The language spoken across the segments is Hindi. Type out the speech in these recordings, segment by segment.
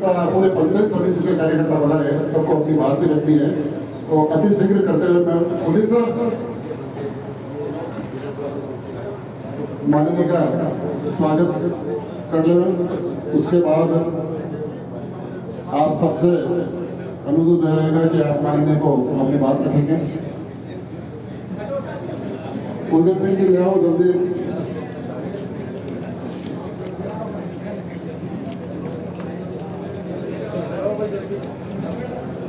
कार्यकर्ता पूरे पंचायत समिति के कार्यकर्ता बना रहे, सबको अपनी बात भी रखनी है। तो अति शीघ्र करते हुए मैं कुलदीप सर माननीय का स्वागत कर ले। उसके बाद आप सबसे अनुरोध रहेगा कि आप माननीय को अपनी बात रखेंगे। कुलदीप सिंह जी ले आओ जल्दी।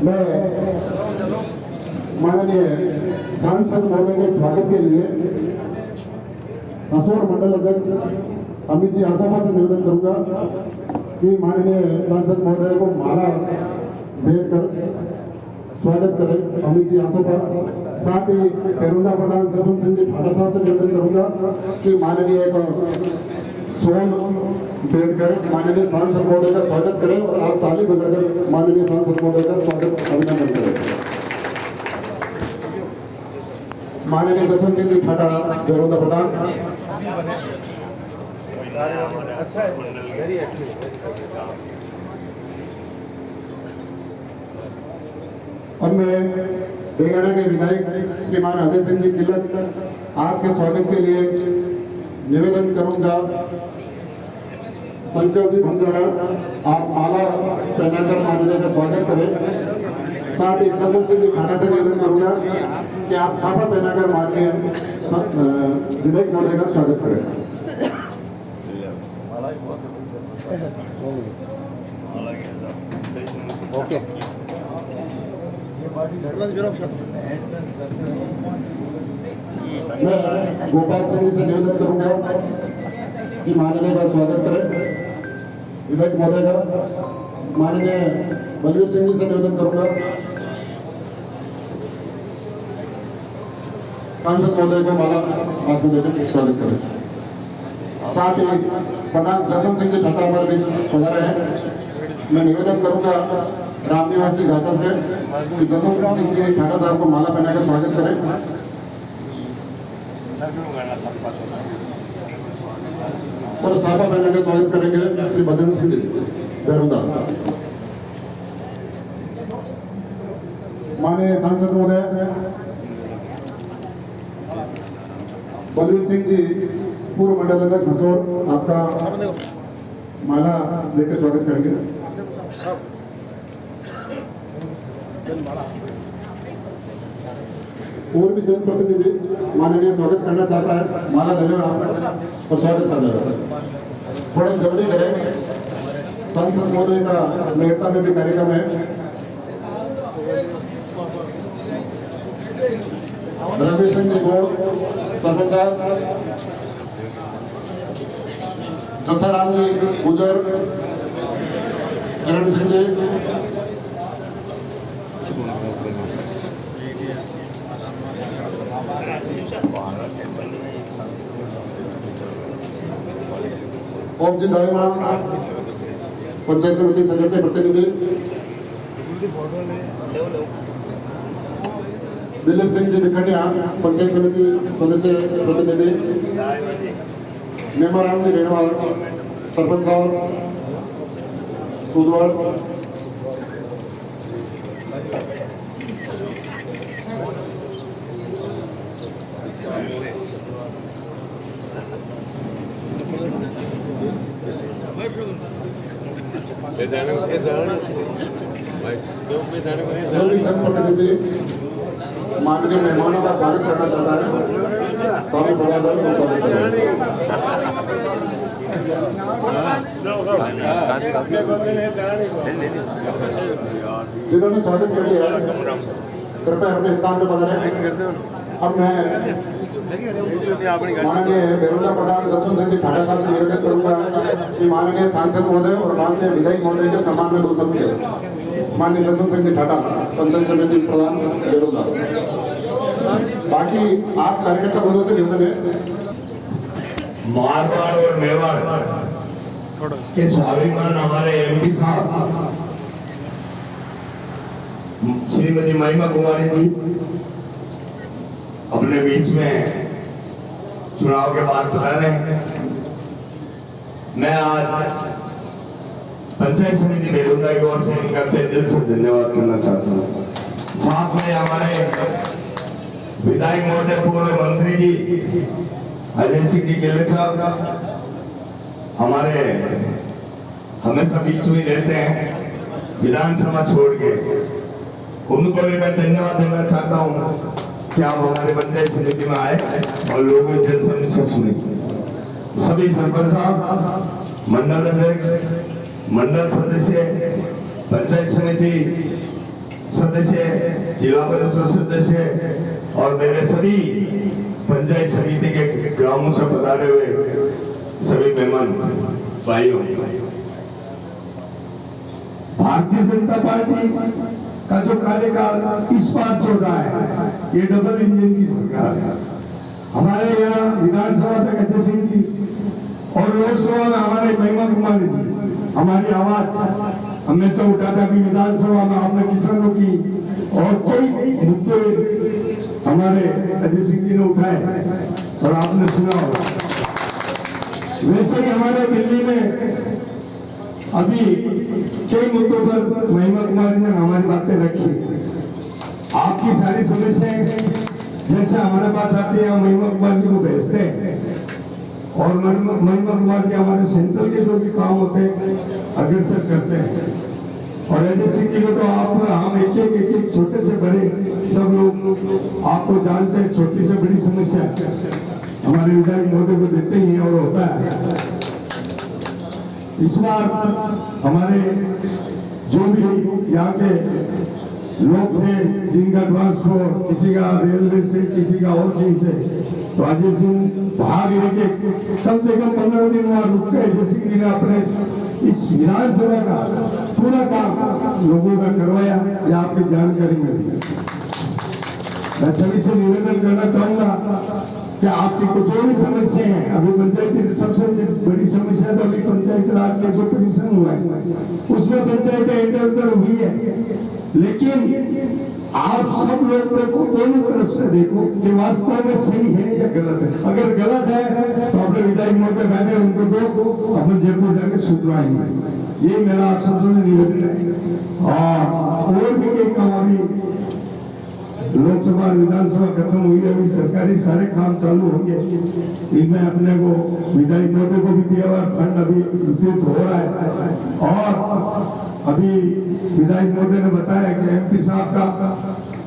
मैं माननीय सांसद महोदय के स्वागत के लिए हसौर मंडल अध्यक्ष अमित जी आसामा से निवेदन करूंगा कि माननीय सांसद महोदय को माला भेंट कर स्वागत करें। अमित जी आसोपा, साथ ही पेरुंडा प्रधान जसवंत सिंह जी ठाटा साहब से निवेदन करूंगा कि माननीय को स्वयं भेंट कर माननीय सांसद महोदय का स्वागत करें और आप ताली बजाकर माननीय सांसद महोदय का स्वागत अभिनंदन करें। माननीय जसवंत सिंह जी ठाटा पेरुंडा प्रधान। अब मैं बेगड़ा के विधायक श्रीमान अजय सिंह जी किल्लत आपके स्वागत के लिए निवेदन करूंगा। शंकर जी भंडारा, आप माला पहनाकर माननीय का स्वागत करें। साथ ही जसवंत सिंह जी ठाटा से निवेदन करूंगा कि आप साफा पहनाकर माननीय विधायक महोदय का स्वागत करें। ओके मैं गोपाल सिंह जी से निवेदन करूंगा कि माननीय का स्वागत करें विधायक महोदय का। माननीय बलवीर सिंह जी से निवेदन करूंगा सांसद महोदय को माला हाथ में देकर स्वागत करें। साथ ही प्रधान जसवंत सिंह जी ठाटा हमारे बीच पधारे हैं। मैं निवेदन करूंगा रामनिवास जी घासा से कि जसवंत सिंह जी ठाटा साहब को माला पहनाकर स्वागत करें और साफा पहनाकर स्वागत करेंगे श्री बजरंग सिंह जी बेरुदा। माननीय सांसद महोदय बलवीर सिंह जी पूर्व मंडल अध्यक्ष हसौर, आपका माला लेकर स्वागत करेंगे। और भी जनप्रतिनिधि माननीय स्वागत करना चाहता है, माला धन्यवाद आप और स्वागत कर देगा। थोड़ा जल्दी करें, सांसद महोदय का मेहता में भी कार्यक्रम है। रवि सिंह जी गौड़ सरपंच, जसाराम जी गुजर, किरण सिंह जी, ओम जी दाईमा पंचायत समिति सदस्य प्रतिनिधि, दिलीप सिंह जी बिखंडिया पंचायत समिति सदस्य प्रतिनिधि, नेमाराम जी रेणवाल सरपंच साहब सूदवाड़, जनप्रतिनिधि माननीय मेहमानों का स्वागत करना चाहता है। स्वामी बलादल को स्वागत करें। जिन्होंने स्वागत कर लिया कृपया अपने स्थान पर पधारें। अब मैं माननीय बेरुदा प्रधान जसवंत सिंह जी ठाटा साहब से निवेदन करूंगा कि माननीय सांसद महोदय और माननीय विधायक महोदय के सम्मान में 2 शब्द माननीय जसवंत सिंह जी ठाटा पंचायत समिति प्रधान बेरुदा। बाकी आप कार्यकर्ता बंधुओं से निवेदन है, मारवाड़ और मेवाड़ के स्वाभिमान हमारे एमपी साहब श्रीमती महिमा कुमारी जी अपने बीच में चुनाव के बाद बता रहे हैं। मैं आज पंचायत समिति बेलुंदा की ओर से इनका तहे दिल से धन्यवाद करना चाहता हूँ। साथ में हमारे विधायक महोदय पूर्व मंत्री जी अजय सिंह जी गिल्ले साहब हमारे हमेशा बीच में रहते हैं विधानसभा छोड़ के, उनको भी मैं धन्यवाद देना चाहता हूँ कि आप हमारे पंचायत समिति में आए और लोगों की जन समस्या सुनी। सभी सरपंच साहब, मंडल अध्यक्ष, मंडल सदस्य, पंचायत समिति सदस्य, जिला परिषद सदस्य और मेरे सभी पंचायत समिति के ग्रामों से पधारे हुए सभी मेहमान भाइयों, भारतीय जनता पार्टी का जो कार्यकाल इस बार चल रहा है, ये डबल इंजन की सरकार है। हमारे यहाँ विधानसभा तक अजय सिंह जी और लोकसभा में हमारे महिमा कुमारी जी हमारी आवाज हमेशा उठाता कि विधानसभा में आपने किसानों की और कोई मुद्दे हमारे अजय सिंह जी ने उठाए और आपने सुना होगा। वैसे ही हमारे दिल्ली में अभी कई मुद्दों पर महिमा कुमारी ने हमारी बातें रखी। आपकी सारी समस्याएं जैसे हमारे पास आती है, हम महिमा कुमार जी को भेजते हैं और महिमा कुमार जी हमारे सेंट्रल के जो भी काम होते हैं अग्रसर करते हैं। और अजय सिंह जी को तो आप हम एक छोटे से बड़े सब लोग आपको जानते हैं, छोटी से बड़ी समस्या हमारे विधायक महोदय को देते ही और होता है। इस बार हमारे जो भी यहाँ के लोग थे जिनका ट्रांसपोर्ट, किसी का रेलवे से, किसी का और कहीं से, तो अजय सिंह भाग लेके कम से कम 15 दिन वहां रुक गए। अजय सिंह जी ने अपने इस विधानसभा का पूरा काम लोगों का करवाया, ये आपकी जानकारी में भी। मैं सभी से निवेदन करना चाहूंगा कि आपकी कुछ जो भी समस्या है, अभी पंचायती सबसे बड़ी समस्या तो अभी पंचायत राज का जो कमीशन हुआ है उसमें पंचायतें इधर उधर हुई है, लेकिन आप सब लोग देखो, दोनों तरफ से देखो कि वास्तव में सही है या गलत है। अगर गलत है तो अपने विधायक महोदय बैठे उनको दो, अपन जयपुर जाके सुधराएंगे। ये मेरा आप सबसे निवेदन है। और भी कई काम अभी लोकसभा विधानसभा खत्म हुई, अभी सरकारी सारे काम चालू होंगे। इनमें अपने को विधायक महोदय को भी दिया हुआ फंड अभी वितरित हो रहा है। और अभी विधायक महोदय ने बताया कि एमपी साहब का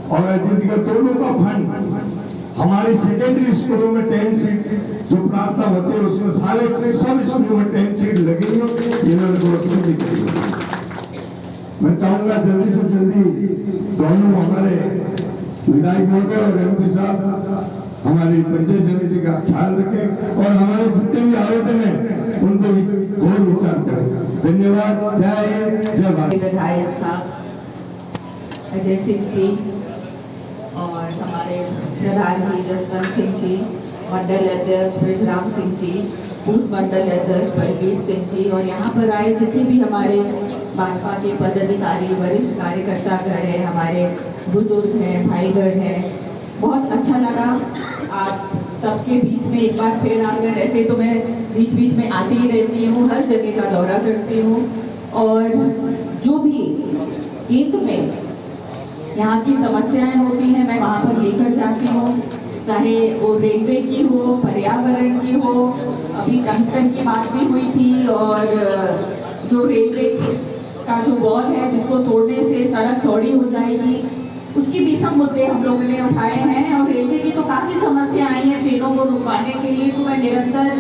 और अजय जी का दोनों का फंड हमारी सेकेंडरी स्कूलों में 10 सीट जो प्रार्थना होती है उसमें सारे सब स्कूलों में 10 सीट लगेगी, इन्होंने घोषणा भी की। मैं चाहूंगा जल्दी से जल्दी दोनों हमारे विधायक महोदय और एमपी साहब हमारी पंचायत समिति का ख्याल रखें और हमारे जितने भी आवेदन है उन पर भी गौर विचार करें। धन्यवाद। जय भारत। विधायक साहब अजय सिंह जी और हमारे प्रधान जी जसवंत सिंह जी, मंडल अध्यक्ष ब्रजराम सिंह जी, पूर्व मंडल अध्यक्ष बलबीर सिंह जी और यहाँ पर आए जितने भी हमारे भाजपा के पदाधिकारी, वरिष्ठ कार्यकर्ता गण है, हमारे बुजुर्ग हैं, भाईगण हैं, बहुत अच्छा लगा आप सबके बीच में एक बार फिर आकर। ऐसे तो मैं बीच बीच में आती ही रहती हूँ, हर जगह का दौरा करती हूँ और जो भी केंद्र में यहाँ की समस्याएं होती हैं मैं वहाँ पर लेकर जाती हूँ, चाहे वो रेलवे की हो, पर्यावरण की हो। अभी टंगस्टन की बात भी हुई थी और जो रेलवे का जो वॉल है जिसको तोड़ने से सड़क चौड़ी हो जाएगी, उसकी भी सब मुद्दे हम लोगों ने उठाए हैं। और रेलवे की तो काफ़ी समस्या आई है ट्रेनों को रुकवाने के लिए, तो मैं निरंतर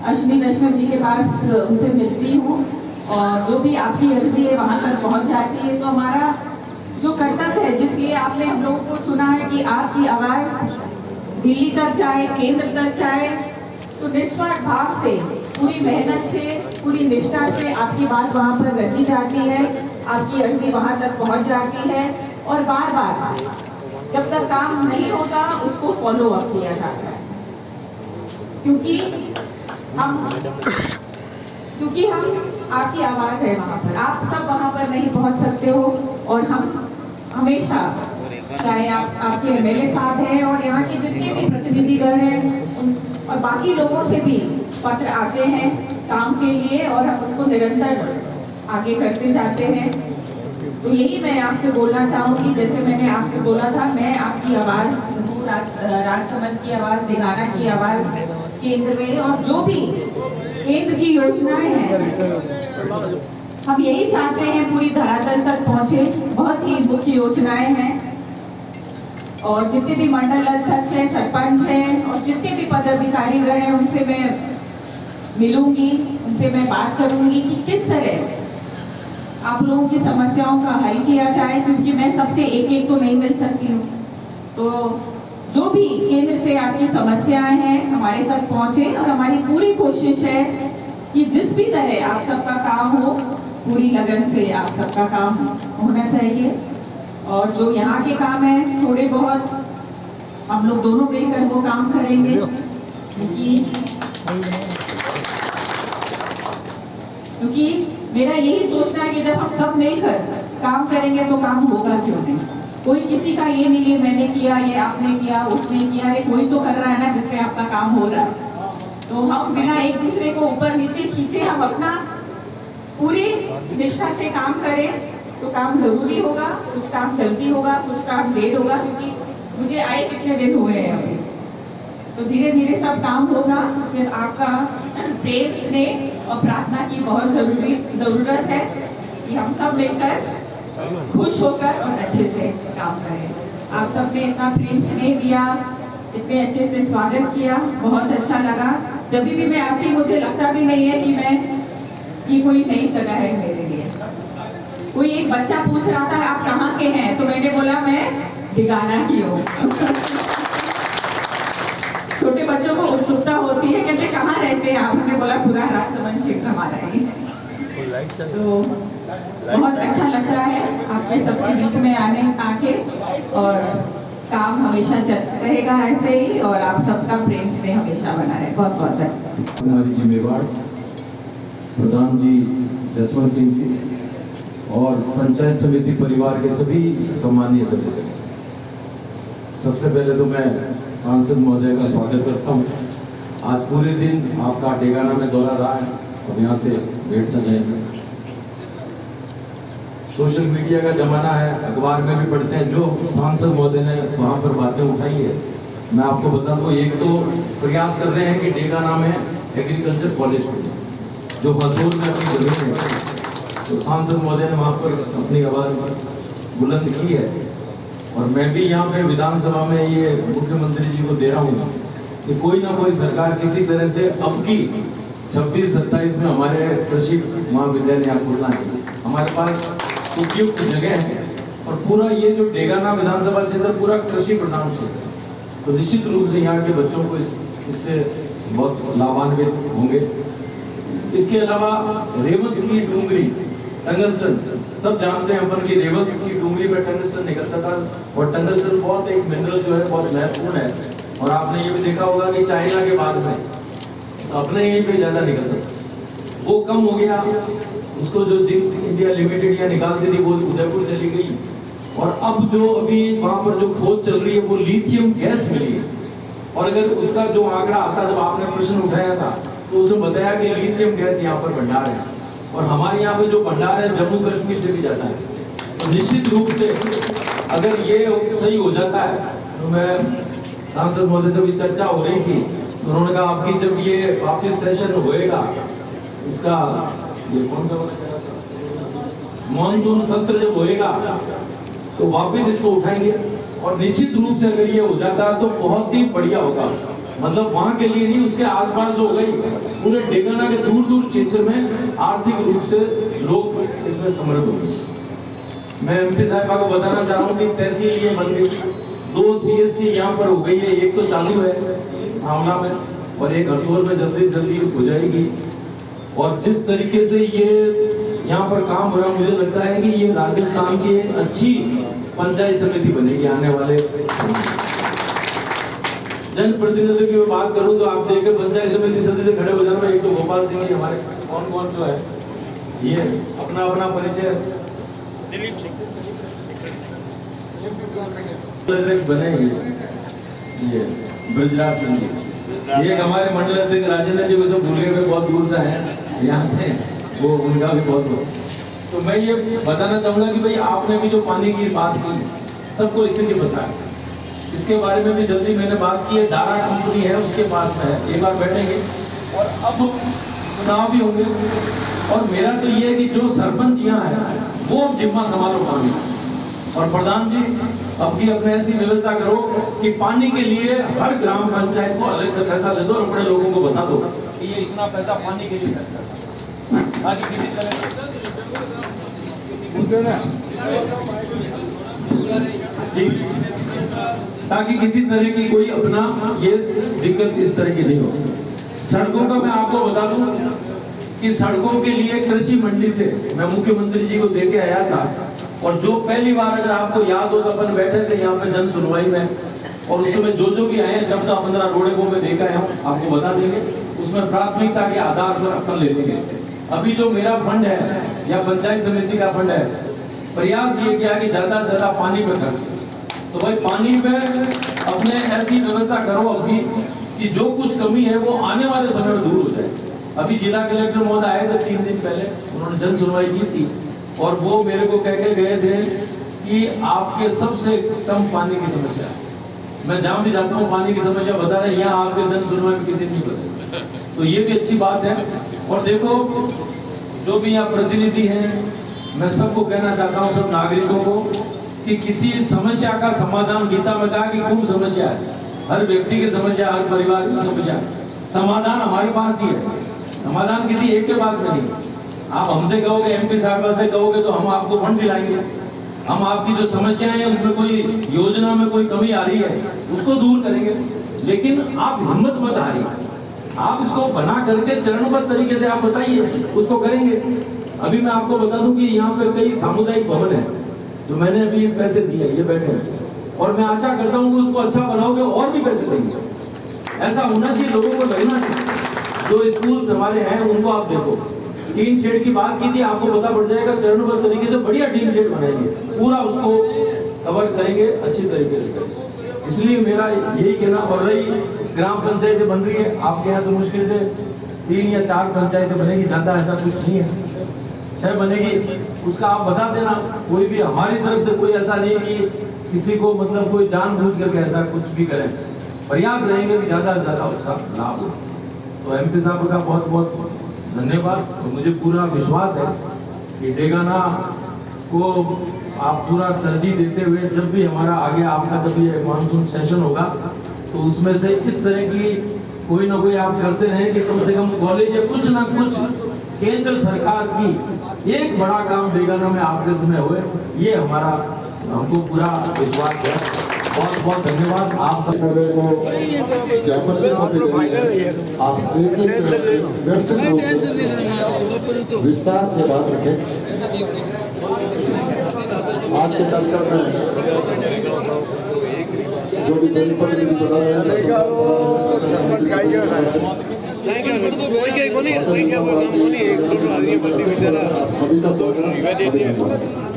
अश्विनी वैष्णव जी के पास उनसे मिलती हूँ और जो भी आपकी अर्जी है वहाँ तक पहुँच जाती है। तो हमारा जो कर्तव्य है जिसलिए आपने हम लोगों को चुना है कि आपकी आवाज़ दिल्ली तक जाए, केंद्र तक जाए, तो निस्वार्थ भाव से, पूरी मेहनत से, पूरी निष्ठा से आपकी बात वहाँ पर रखी जाती है, आपकी अर्जी वहाँ तक पहुँच जाती है और बार बार जब तक काम नहीं होता उसको फॉलो अप किया जाता है, क्योंकि हम आपकी आवाज़ है वहाँ पर। आप सब वहाँ पर नहीं पहुँच सकते हो और हम हमेशा, चाहे आपके एमएलए साहब हैं और यहाँ के जितने भी प्रतिनिधिगण हैं और बाकी लोगों से भी पत्र आते हैं काम के लिए और हम उसको निरंतर आगे करते जाते हैं। तो यही मैं आपसे बोलना चाहूँगी, जैसे मैंने आपको बोला था, मैं आपकी आवाज़ हूँ, राजसमंद की आवाज़, ढिगाना की आवाज़ केंद्र में, और जो भी केंद्र की योजनाएं हैं हम यही चाहते हैं पूरी धरातल तक पहुँचे। बहुत ही मुख्य योजनाएं हैं, और जितने भी मंडल अध्यक्ष हैं, सरपंच हैं, और जितने भी पदाधिकारी गण हैं, उनसे मैं मिलूंगी, उनसे मैं बात करूंगी कि किस तरह आप लोगों की समस्याओं का हल किया जाए, क्योंकि मैं सबसे एक एक तो नहीं मिल सकती हूँ। तो जो भी केंद्र से आपकी समस्याएं हैं हमारे तक पहुँचे, और हमारी पूरी कोशिश है कि जिस भी तरह आप सबका काम हो, पूरी लगन से आप सबका काम होना चाहिए। और जो यहाँ के काम है थोड़े बहुत हम लोग दोनों मिलकर वो काम करेंगे, क्योंकि मेरा यही सोचना है कि जब हम सब मिलकर काम करेंगे तो काम होगा क्यों नहीं। कोई किसी का ये नहीं है मैंने किया, ये आपने किया, उसने किया, ये कोई तो कर रहा है ना जिससे आपका काम हो रहा है। तो हम बिना एक दूसरे को ऊपर नीचे खींचे, हम अपना पूरी निष्ठा से काम करें तो काम जरूरी होगा। कुछ काम जल्दी होगा, कुछ काम देर होगा, क्योंकि मुझे आए कितने दिन हुए हैं अभी। तो धीरे धीरे सब काम होगा। सिर्फ आपका प्रेम, स्नेह और प्रार्थना की बहुत ज़रूरत है कि हम सब मिलकर खुश होकर और अच्छे से काम करें। आप सबने इतना प्रेम स्नेह दिया, इतने अच्छे से स्वागत किया, बहुत अच्छा लगा। जब भी मैं आती मुझे लगता भी नहीं है कि ये कोई नई जगह है मेरे लिए। कोई एक बच्चा पूछ रहा था आप कहाँ के हैं, तो मैंने बोला मैं ढिगाना की हूँ। छोटे बच्चों को उत्सुकता होती है, कहते कहाँ रहते हैं आप, हमने बोला पूरा राजसमंद क्षेत्र हमारा ही है। तो बहुत अच्छा लगता है आपके सबके बीच में आके, और काम हमेशा चलता रहेगा ऐसे ही, और आप सबका प्रेम स्नेह हमेशा बना रहे। बहुत बहुत धन्यवाद। हमारी जिम्मेवार प्रधान जी जसवंत सिंह जी और पंचायत समिति परिवार के सभी सम्मानीय सदस्य, सबसे पहले तो मैं सांसद महोदय का स्वागत करता हूँ। आज पूरे दिन आपका ढिगाना में दौरा रहा है और यहाँ से बैठना जाएंगे। सोशल मीडिया का जमाना है, अखबार में भी पढ़ते हैं, जो सांसद महोदय ने वहाँ पर बातें उठाई है, मैं आपको बता दूँ। एक तो प्रयास कर रहे हैं कि ढिगाना में एग्रीकल्चर कॉलेज हो, जो मसूर में अपनी जमीन है, तो सांसद महोदय ने वहाँ पर अपनी आवाज़ बुलंद की है। और मैं भी यहाँ पे विधानसभा में ये मुख्यमंत्री जी को दे रहा हूँ कि कोई ना कोई सरकार किसी तरह से अब की 26-27 में हमारे कृषि महाविद्यालय यहाँ खुलना चाहिए। हमारे पास उपयुक्त जगह है, और पूरा ये जो ढिगाना विधानसभा क्षेत्र पूरा कृषि प्रधान क्षेत्र है, तो निश्चित रूप से यहाँ के बच्चों को इससे बहुत लाभान्वित होंगे। इसके अलावा रेवत की डूंगरी, टंगस्टन, सब जानते हैं अपन की रेवत की डूंगरी में टंगस्टन निकलता था, और टंगस्टन बहुत एक मिनरल जो है बहुत महत्वपूर्ण है। और आपने ये भी देखा होगा कि चाइना के बाद में अपने यहीं पे ज्यादा निकलता था, वो कम हो गया। उसको जो जिंक इंडिया लिमिटेड यहाँ निकालती थी वो उदयपुर चली गई, और अब जो अभी वहाँ पर जो खोज चल रही है वो लिथियम गैस मिली है। और अगर उसका जो आंकड़ा आता, जब आपने प्रश्न उठाया था तो उसने बताया कि लिथियम गैस यहाँ पर भंडार है, और हमारे यहाँ पे जो भंडार है जम्मू कश्मीर से भी जाता है। तो निश्चित रूप से अगर ये सही हो जाता है, तो मैं सांसद महोदय से भी चर्चा हो रही थी, तो उन्होंने कहा आपकी जब ये वापस सेशन होएगा, इसका ये कौन सा मानसून सत्र जब होएगा तो वापस इसको उठाएंगे। और निश्चित रूप से अगर ये हो जाता है तो बहुत ही बढ़िया होगा, मतलब वहाँ के लिए नहीं, उसके आसपास जो हो गई पूरे ढिगाना के दूर दूर क्षेत्र में आर्थिक रूप से लोग इसमें समृद्ध होंगे। मैं एमपी साहिबा को बताना चाह रहा हूँ कि तहसील ये बन गई, 2 CSC यहाँ पर हो गई है, एक तो चालू है आंवला में और एक हरसोर में जल्दी जल्दी हो जाएगी। और जिस तरीके से ये यहाँ पर काम हो रहा है, मुझे लगता है कि ये राजस्थान की एक अच्छी पंचायत समिति बनेगी आने वाले। जनप्रतिनिधियों की मैं बात करूं तो आप देखें पंचायत समिति सदस्य खड़े हो जाना। एक तो गोपाल सिंह जी हमारे, कौन कौन जो है ये अपना अपना परिचय, दिलीप सिंह बने, ये ब्रजराज सिंह जी, ये हमारे मंडल अध्यक्ष राजेंद्र जी को सब भूल गए, बहुत दूर से हैं यहाँ पे, वो उनका भी बहुत तो मैं ये बताना चाहूँगा कि भाई आपने भी जो पानी की बात की, सबको स्थिति बताया, इसके बारे में भी जल्दी मैंने बात की है। दारा कंपनी है उसके पास में है, एक बार बैठेंगे और अब चुनाव भी होंगे। और मेरा तो ये है कि जो सरपंच यहाँ है वो अब जिम्मा संभालो पानी। और प्रधान जी अब की अपने ऐसी व्यवस्था करो कि पानी के लिए हर ग्राम पंचायत को अलग से पैसा दे दो और अपने लोगों को बता दो कि ये इतना पैसा पानी के लिए खर्च करता है, ताकि किसी तरह ताकि किसी तरह की कोई अपना ये दिक्कत इस तरह की नहीं हो। सड़कों का मैं आपको बता दूं कि सड़कों के लिए कृषि मंडी से मैं मुख्यमंत्री जी को देके आया था। और जो पहली बार अगर आपको याद हो तो अपन बैठे थे यहाँ पे जन सुनवाई में, और उस समय जो भी आए 14-15 रोडे को मैं देखा है आपको बता देंगे, उसमें प्राथमिकता के आधार पर अपन ले लेंगे। अभी जो मेरा फंड है या पंचायत समिति का फंड है, प्रयास ये किया कि ज्यादा से ज्यादा पानी पे खर्च। तो भाई पानी पे अपने ऐसी व्यवस्था करो अभी कि जो कुछ कमी है वो आने वाले समय में दूर हो जाए। अभी जिला कलेक्टर महोदय आए थे 3 दिन पहले, उन्होंने जन सुनवाई की थी और वो मेरे को कह के गए थे कि आपके सबसे कम पानी की समस्या है। मैं जहाँ भी जाता हूँ पानी की समस्या बता रहे, यहाँ आपके जन सुनवाई में किसी नहीं बता। तो ये भी अच्छी बात है। और देखो जो भी यहाँ प्रतिनिधि हैं, मैं सबको कहना चाहता हूँ, सब नागरिकों को, कि किसी समस्या का समाधान, गीता में कहा कि खूब समस्या है, हर व्यक्ति की समस्या, हर परिवार की समस्या है, समाधान हमारे पास ही है, समाधान किसी एक के पास में नहीं। आप हमसे कहोगे, MP साहब से कहोगे तो हम आपको फंड दिलाएंगे, हम आपकी जो समस्याएं हैं उसमें कोई योजना में कोई कमी आ रही है उसको दूर करेंगे। लेकिन आप हिम्मत मत हारिए, आप इसको बना करके चरणबद्ध तरीके से आप बताइए, उसको करेंगे। अभी मैं आपको बता दूं कि यहाँ पे कई सामुदायिक भवन है जो मैंने अभी पैसे दिए, ये बैठे हैं, और मैं आशा करता हूँ कि उसको अच्छा बनाओगे और भी पैसे देंगे। ऐसा होना चाहिए, लोगों को लगना चाहिए। जो स्कूल हमारे हैं उनको आप देखो, टीन शेड की बात की थी, आपको पता पड़ जाएगा, चरणबद्ध तरीके से बढ़िया टीन शेड बनाएंगे, पूरा उसको कवर करेंगे अच्छी तरीके से करेंगे। इसलिए मेरा यही कहना। और रही ग्राम पंचायतें बन रही है आपके यहाँ, तो मुश्किल से 3 या 4 पंचायतें बनेगी, ज्यादा ऐसा कुछ नहीं है, 6 बनेगी। उसका आप बता देना, कोई भी हमारी तरफ से कोई ऐसा नहीं कि किसी को मतलब कोई जानबूझ करके ऐसा कुछ भी करें, प्रयास रहेंगे कि ज्यादा से ज्यादा उसका लाभ हो। तो MP साहब का बहुत बहुत धन्यवाद। तो मुझे पूरा विश्वास है कि डेगाना को आप पूरा तरजीह देते हुए, जब भी हमारा आगे आपका जब ये मानसून सेशन होगा तो उसमें से इस तरह की कोई ना कोई आप करते रहें कि कम से कम कॉलेज या कुछ ना कुछ केंद्र सरकार की एक बड़ा काम डेगाना में आपके समय हुए, ये हमारा हमको पूरा विश्वास है। बहुत बहुत धन्यवाद आप सब को ज्ञापन आप विस्तार से बात रखें। आज के कार्यक्रम में जो भी जनप्रतिनिधि बता रहे हैं,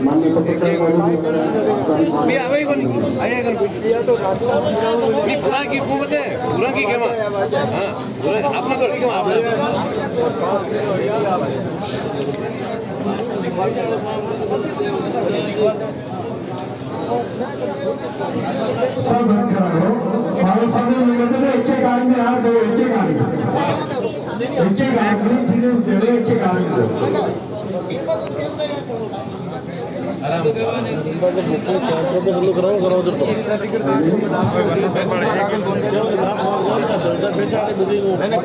माननीय पत्रकार सब बंद करा दो। मारो समय मिले एक आदमी आ दो, एक आदमी सीधे दे रहे, एक आदमी दो। मैंने